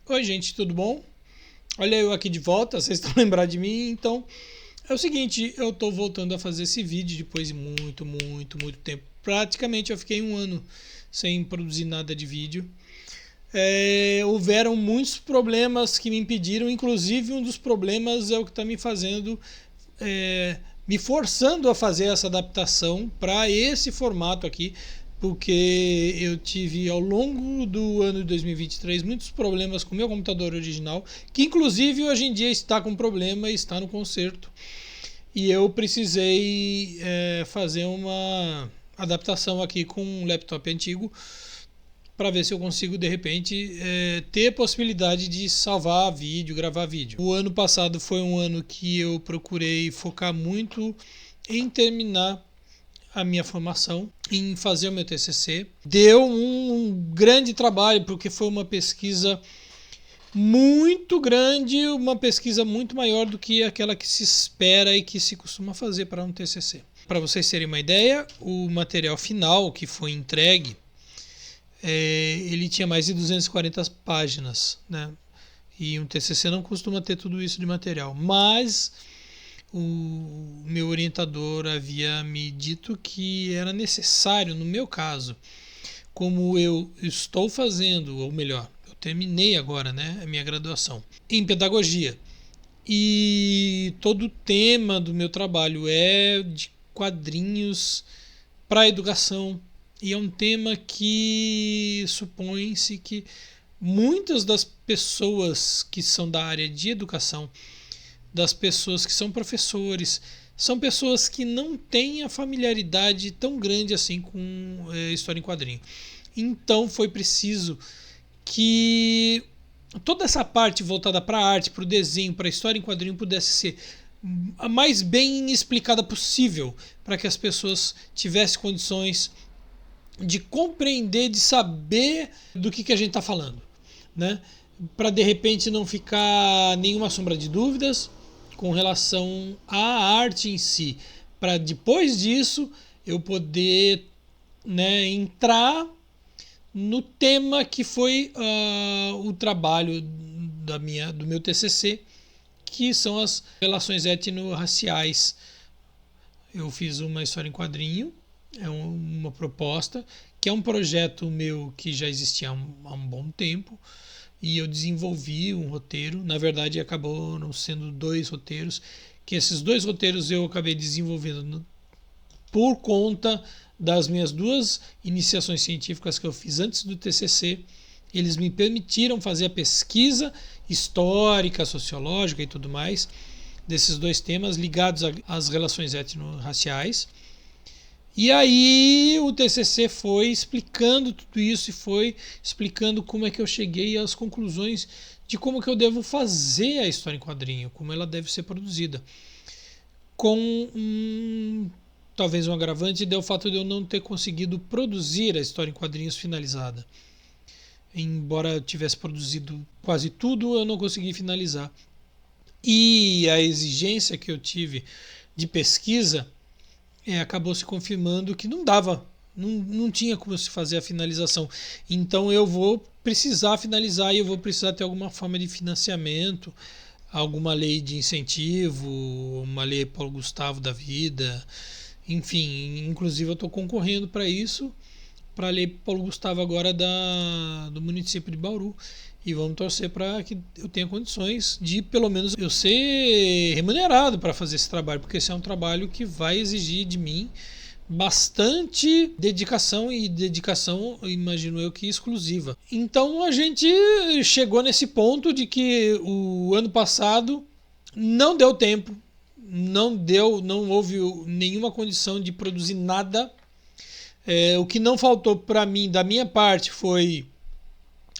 Oi, gente, tudo bom? Olha eu aqui de volta, vocês estão lembrados de mim? Então, é o seguinte, eu estou voltando a fazer esse vídeo depois de muito tempo. Praticamente eu fiquei um ano sem produzir nada de vídeo. Houveram muitos problemas que me impediram, inclusive um dos problemas é o que está me fazendo, me forçando a fazer essa adaptação para esse formato aqui, porque eu tive ao longo do ano de 2023 muitos problemas com o meu computador original, que inclusive hoje em dia está com problema e está no conserto. E eu precisei fazer uma adaptação aqui com um laptop antigo para ver se eu consigo de repente ter a possibilidade de salvar vídeo, gravar vídeo. O ano passado foi um ano que eu procurei focar muito em terminar a minha formação, em fazer o meu TCC. Deu um grande trabalho, porque foi uma pesquisa muito grande, uma pesquisa muito maior do que aquela que se espera e que se costuma fazer para um TCC. Para vocês terem uma ideia, o material final que foi entregue, ele tinha mais de 240 páginas, né? E um TCC não costuma ter tudo isso de material, mas o meu orientador havia me dito que era necessário, no meu caso, como eu estou fazendo, ou melhor, eu terminei agora, né, a minha graduação em pedagogia, e todo o tema do meu trabalho é de quadrinhos para a educação, e é um tema que supõe-se que muitas das pessoas que são da área de educação, das pessoas que são professores, são pessoas que não têm a familiaridade tão grande assim com história em quadrinho. Então foi preciso que toda essa parte voltada para a arte, para o desenho, para a história em quadrinho pudesse ser a mais bem explicada possível, para que as pessoas tivessem condições de compreender, de saber do que a gente está falando, né? Para de repente não ficar nenhuma sombra de dúvidas com relação à arte em si, para depois disso eu poder, né, entrar no tema que foi o trabalho do meu TCC, que são as relações étnico-raciais. Eu fiz uma história em quadrinho, uma proposta, que é um projeto meu que já existia há um bom tempo, e eu desenvolvi um roteiro. Na verdade, acabou não sendo 2 roteiros, que esses 2 roteiros eu acabei desenvolvendo por conta das minhas 2 iniciações científicas que eu fiz antes do TCC. Eles me permitiram fazer a pesquisa histórica, sociológica e tudo mais desses 2 temas ligados às relações étnico-raciais. E aí o TCC foi explicando tudo isso e foi explicando como é que eu cheguei às conclusões de como que eu devo fazer a história em quadrinho, como ela deve ser produzida. Com talvez um agravante do fato de eu não ter conseguido produzir a história em quadrinhos finalizada. Embora eu tivesse produzido quase tudo, eu não consegui finalizar. E a exigência que eu tive de pesquisa acabou se confirmando que não dava, não tinha como se fazer a finalização. Então eu vou precisar finalizar e eu vou precisar ter alguma forma de financiamento, alguma lei de incentivo, uma lei Paulo Gustavo da vida, enfim, inclusive eu estou concorrendo para isso, para a lei Paulo Gustavo agora do município de Bauru. E vamos torcer para que eu tenha condições de, pelo menos, eu ser remunerado para fazer esse trabalho, porque esse é um trabalho que vai exigir de mim bastante dedicação, e dedicação, imagino eu, que exclusiva. Então a gente chegou nesse ponto de que o ano passado não deu tempo, não houve nenhuma condição de produzir nada. O que não faltou para mim, da minha parte, foi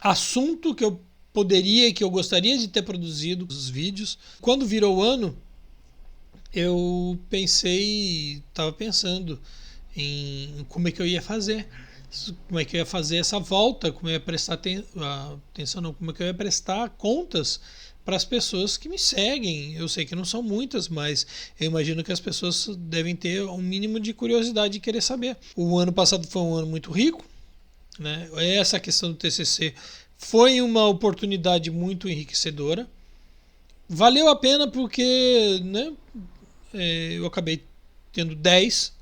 assunto que eu poderia e que eu gostaria de ter produzido os vídeos. Quando virou o ano, eu estava pensando em como é que eu ia fazer. Como é que eu ia fazer essa volta, como eu ia prestar atenção, não, como é que eu ia prestar contas para as pessoas que me seguem. Eu sei que não são muitas, mas eu imagino que as pessoas devem ter um mínimo de curiosidade de querer saber. O ano passado foi um ano muito rico, né? Essa questão do TCC Foi uma oportunidade muito enriquecedora. Valeu a pena porque, né, eu acabei tendo 10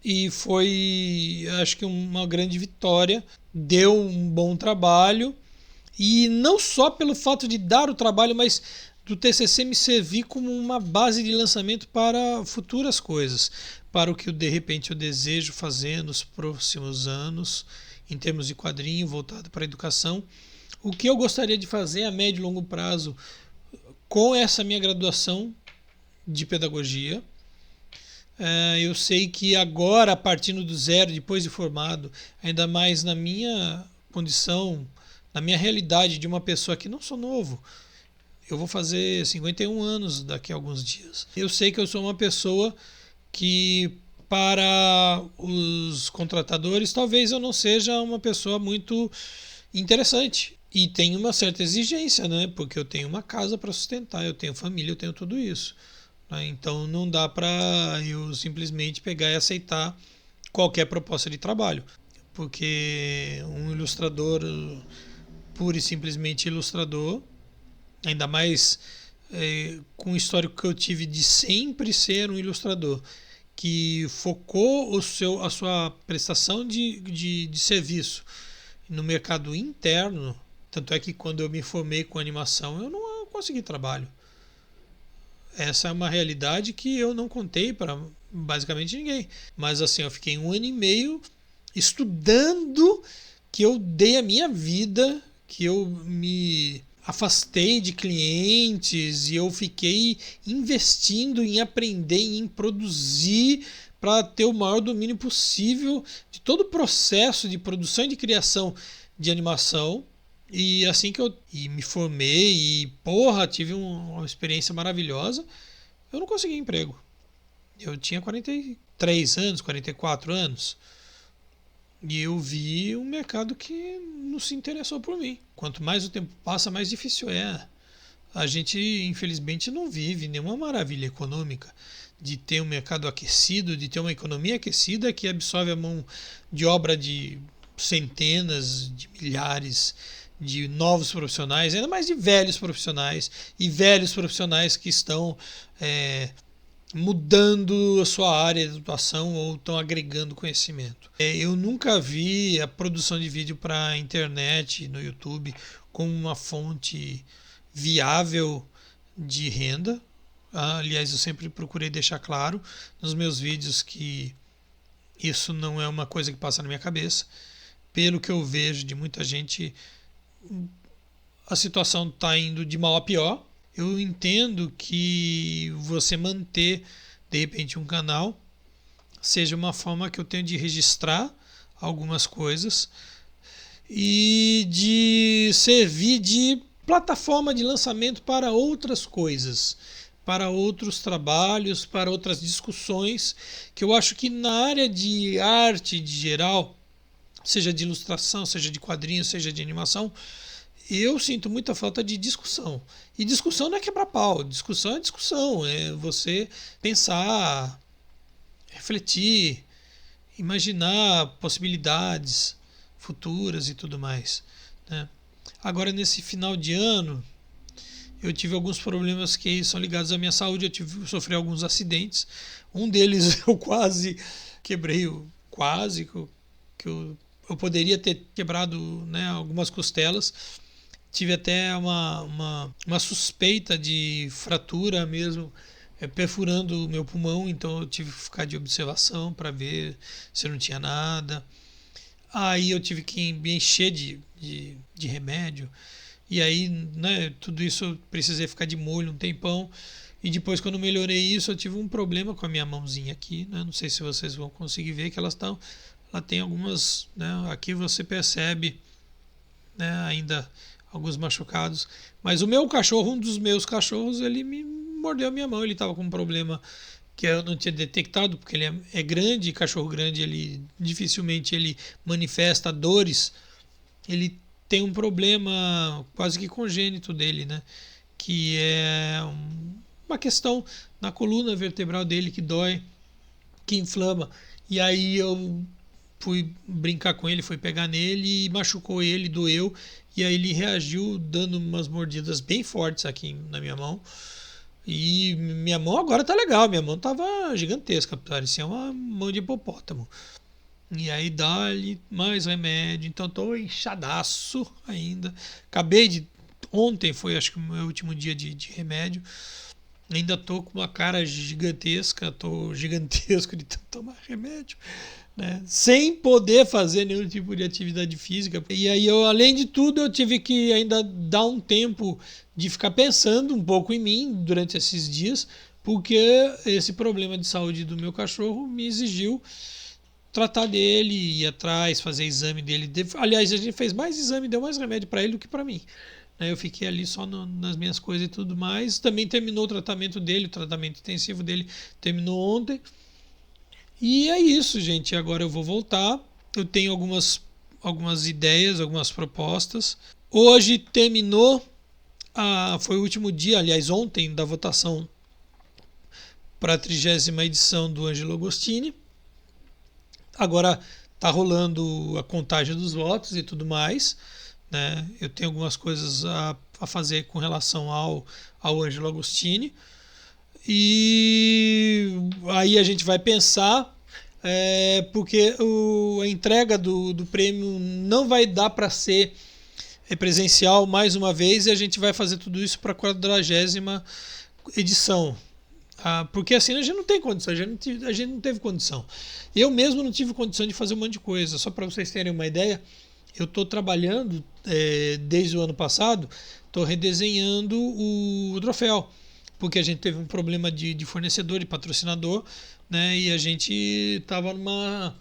e foi, acho que, uma grande vitória. Deu um bom trabalho e não só pelo fato de dar o trabalho, mas do TCC me servir como uma base de lançamento para futuras coisas, para o que de repente eu desejo fazer nos próximos anos, em termos de quadrinho voltado para a educação. O que eu gostaria de fazer a médio e longo prazo com essa minha graduação de pedagogia. Eu sei que agora, partindo do zero, depois de formado, ainda mais na minha condição, na minha realidade de uma pessoa que não sou novo, eu vou fazer 51 anos daqui a alguns dias. Eu sei que eu sou uma pessoa que, para os contratadores, talvez eu não seja uma pessoa muito interessante. E tem uma certa exigência, né? Porque eu tenho uma casa para sustentar, eu tenho família, eu tenho tudo isso. Né? Então não dá para eu simplesmente pegar e aceitar qualquer proposta de trabalho. Porque um ilustrador, pura e simplesmente ilustrador, ainda mais com o histórico que eu tive de sempre ser um ilustrador, que focou a sua prestação de serviço no mercado interno. Tanto é que quando eu me formei com animação, eu não consegui trabalho. Essa é uma realidade que eu não contei para basicamente ninguém. Mas assim, eu fiquei 1 ano e meio estudando, que eu dei a minha vida, que eu me afastei de clientes e eu fiquei investindo em aprender, em produzir para ter o maior domínio possível de todo o processo de produção e de criação de animação. E assim que eu me formei e, porra, tive uma experiência maravilhosa, eu não consegui emprego. Eu tinha 43 anos, 44 anos. E eu vi um mercado que não se interessou por mim. Quanto mais o tempo passa, mais difícil é. A gente, infelizmente, não vive nenhuma maravilha econômica de ter um mercado aquecido, de ter uma economia aquecida que absorve a mão de obra de centenas, de milhares de novos profissionais, ainda mais de velhos profissionais, e velhos profissionais que estão mudando a sua área de atuação ou estão agregando conhecimento. Eu nunca vi a produção de vídeo para a internet, no YouTube, como uma fonte viável de renda. Aliás, eu sempre procurei deixar claro nos meus vídeos que isso não é uma coisa que passa na minha cabeça. Pelo que eu vejo de muita gente, a situação está indo de mal a pior. Eu entendo que você manter, de repente, um canal seja uma forma que eu tenho de registrar algumas coisas e de servir de plataforma de lançamento para outras coisas, para outros trabalhos, para outras discussões, que eu acho que na área de arte de geral, seja de ilustração, seja de quadrinhos, seja de animação, eu sinto muita falta de discussão. E discussão não é quebrar pau, discussão é discussão, é você pensar, refletir, imaginar possibilidades futuras e tudo mais. Né? Agora, nesse final de ano, eu tive alguns problemas que são ligados à minha saúde. Eu sofri alguns acidentes. Um deles eu quase quebrei, quase, que eu poderia ter quebrado, né, algumas costelas. Tive até uma suspeita de fratura mesmo, perfurando o meu pulmão, então eu tive que ficar de observação para ver se não tinha nada. Aí eu tive que me encher de remédio. E aí, né, tudo isso eu precisei ficar de molho um tempão. E depois, quando melhorei isso, eu tive um problema com a minha mãozinha aqui. Né? Não sei se vocês vão conseguir ver que ela tem algumas. Né, aqui você percebe, né, ainda alguns machucados. Mas o meu cachorro, um dos meus cachorros, ele me mordeu a minha mão. Ele estava com um problema que eu não tinha detectado, porque ele é grande, e cachorro grande, ele dificilmente ele manifesta dores. Ele tem um problema quase que congênito dele, né? Que é uma questão na coluna vertebral dele que dói, que inflama. E aí eu fui brincar com ele, fui pegar nele e machucou ele, doeu. E aí ele reagiu dando umas mordidas bem fortes aqui na minha mão. E minha mão agora tá legal, minha mão tava gigantesca, parecia uma mão de hipopótamo. E aí dá-lhe mais remédio, então tô inchadaço ainda. Ontem foi acho que o meu último dia de remédio. Ainda tô com uma cara gigantesca, tô gigantesco de tanto tomar remédio, né? Sem poder fazer nenhum tipo de atividade física. E aí eu, além de tudo, eu tive que ainda dar um tempo de ficar pensando um pouco em mim durante esses dias, porque esse problema de saúde do meu cachorro me exigiu tratar dele, ir atrás, fazer exame dele. Aliás, a gente fez mais exame, deu mais remédio para ele do que para mim. Eu fiquei ali só nas minhas coisas e tudo mais. Também terminou o tratamento dele, o tratamento intensivo dele terminou ontem. E é isso, gente. Agora eu vou voltar. Eu tenho algumas ideias, algumas propostas. Hoje terminou, foi o último dia, aliás, ontem, da votação para a 30ª edição do Angelo Agostini. Agora está rolando a contagem dos votos e tudo mais, né? Eu tenho algumas coisas a fazer com relação ao Angelo Agostini. E aí a gente vai pensar, porque a entrega do prêmio não vai dar para ser presencial mais uma vez, e a gente vai fazer tudo isso para a 40ª edição. Porque assim a gente não tem condição, a gente não teve condição. Eu mesmo não tive condição de fazer um monte de coisa. Só para vocês terem uma ideia, eu estou trabalhando desde o ano passado, estou redesenhando o troféu, porque a gente teve um problema de fornecedor e patrocinador, né? E a gente estava numa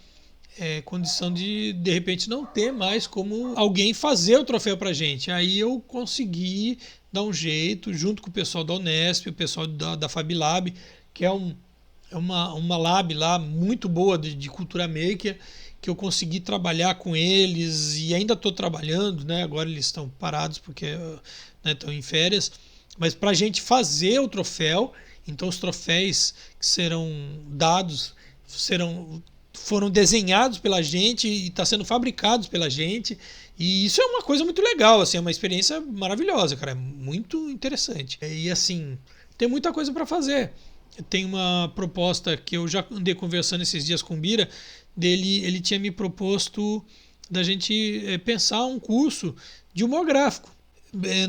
condição de repente não ter mais como alguém fazer o troféu pra gente. Aí eu consegui dar um jeito, junto com o pessoal da Unesp, o pessoal da FabLab, que é uma lab lá muito boa de cultura maker, que eu consegui trabalhar com eles e ainda estou trabalhando, né? Agora eles estão parados porque estão em férias, mas para a gente fazer o troféu, então os troféus que serão dados foram desenhados pela gente e está sendo fabricados pela gente. E isso é uma coisa muito legal, assim, é uma experiência maravilhosa, cara, é muito interessante. E assim, tem muita coisa para fazer. Tem uma proposta que eu já andei conversando esses dias com o Bira, ele tinha me proposto da gente pensar um curso de humor gráfico.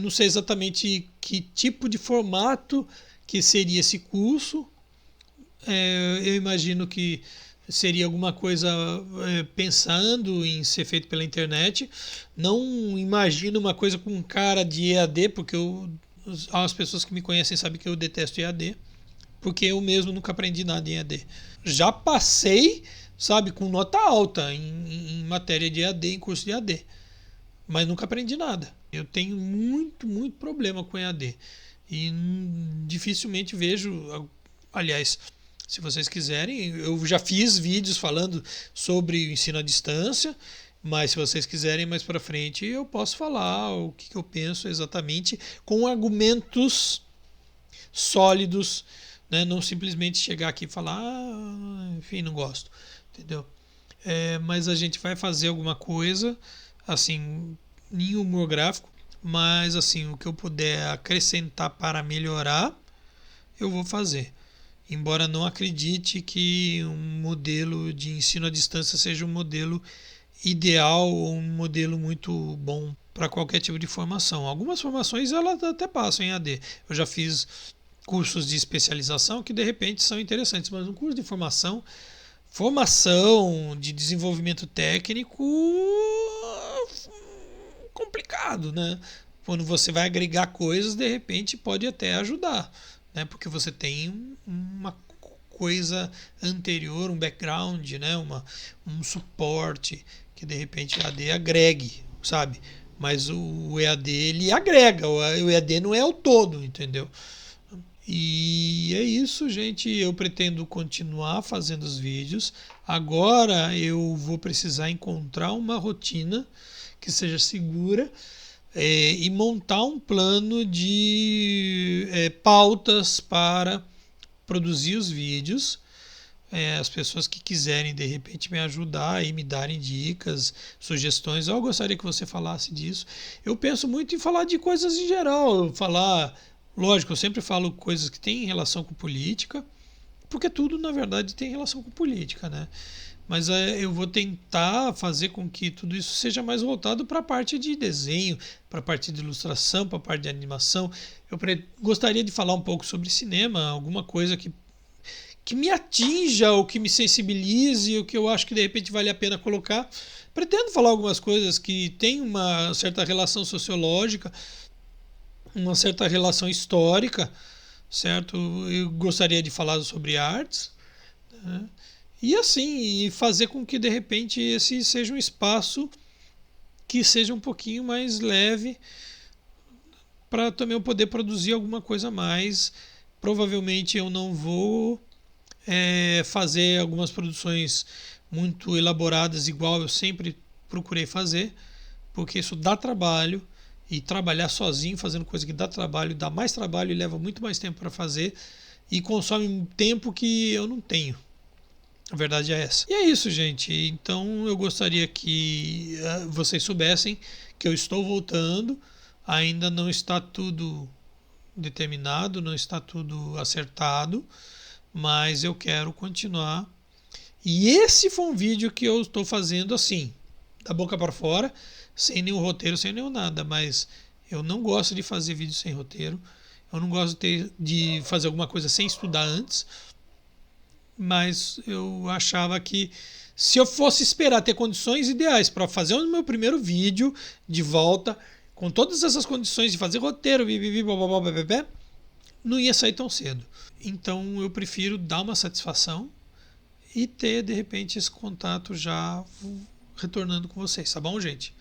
Não sei exatamente que tipo de formato que seria esse curso. Eu imagino que seria alguma coisa pensando em ser feito pela internet. Não imagino uma coisa com cara de EAD, porque as pessoas que me conhecem sabem que eu detesto EAD, porque eu mesmo nunca aprendi nada em EAD. Já passei, sabe, com nota alta em matéria de EAD, em curso de EAD, mas nunca aprendi nada. Eu tenho muito, muito problema com EAD e dificilmente vejo, aliás, se vocês quiserem, eu já fiz vídeos falando sobre o ensino à distância, mas se vocês quiserem mais para frente, eu posso falar o que eu penso exatamente com argumentos sólidos, né? Não simplesmente chegar aqui e falar, enfim, não gosto, entendeu? Mas a gente vai fazer alguma coisa, assim, em humor gráfico, mas assim, o que eu puder acrescentar para melhorar, eu vou fazer. Embora não acredite que um modelo de ensino à distância seja um modelo ideal ou um modelo muito bom para qualquer tipo de formação. Algumas formações elas até passam em AD. Eu já fiz cursos de especialização que de repente são interessantes, mas um curso de formação de desenvolvimento técnico, complicado, né? Quando você vai agregar coisas, de repente pode até ajudar, né? Porque você tem uma coisa anterior, um background, né? Um suporte que de repente o EAD agregue, sabe? Mas o EAD ele agrega, o EAD não é o todo, entendeu? E é isso, gente. Eu pretendo continuar fazendo os vídeos. Agora eu vou precisar encontrar uma rotina que seja segura e montar um plano de pautas para produzir os vídeos. as pessoas que quiserem de repente me ajudar e me darem dicas, sugestões, eu gostaria que você falasse disso. Eu penso muito em falar de coisas em geral, lógico, eu sempre falo coisas que têm relação com política, porque tudo na verdade tem relação com política, né? Mas eu vou tentar fazer com que tudo isso seja mais voltado para a parte de desenho, para a parte de ilustração, para a parte de animação. Eu gostaria de falar um pouco sobre cinema, alguma coisa que me atinja ou que me sensibilize, ou que eu acho que de repente vale a pena colocar. Pretendo falar algumas coisas que têm uma certa relação sociológica, uma certa relação histórica, certo? Eu gostaria de falar sobre artes, né? E assim, fazer com que de repente esse seja um espaço que seja um pouquinho mais leve para também eu poder produzir alguma coisa a mais. Provavelmente eu não vou fazer algumas produções muito elaboradas igual eu sempre procurei fazer, porque isso dá trabalho, e trabalhar sozinho fazendo coisa que dá trabalho, dá mais trabalho e leva muito mais tempo para fazer e consome um tempo que eu não tenho. A verdade é essa. E é isso, gente. Então eu gostaria que vocês soubessem que eu estou voltando. Ainda não está tudo determinado, não está tudo acertado, mas eu quero continuar. E esse foi um vídeo que eu estou fazendo assim, da boca para fora, sem nenhum roteiro, sem nenhum nada. Mas eu não gosto de fazer vídeo sem roteiro. Eu não gosto de fazer alguma coisa sem estudar antes. Mas eu achava que se eu fosse esperar ter condições ideais para fazer o meu primeiro vídeo de volta, com todas essas condições de fazer roteiro, não ia sair tão cedo. Então eu prefiro dar uma satisfação e ter de repente esse contato já retornando com vocês, tá bom, gente?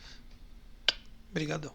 Obrigadão.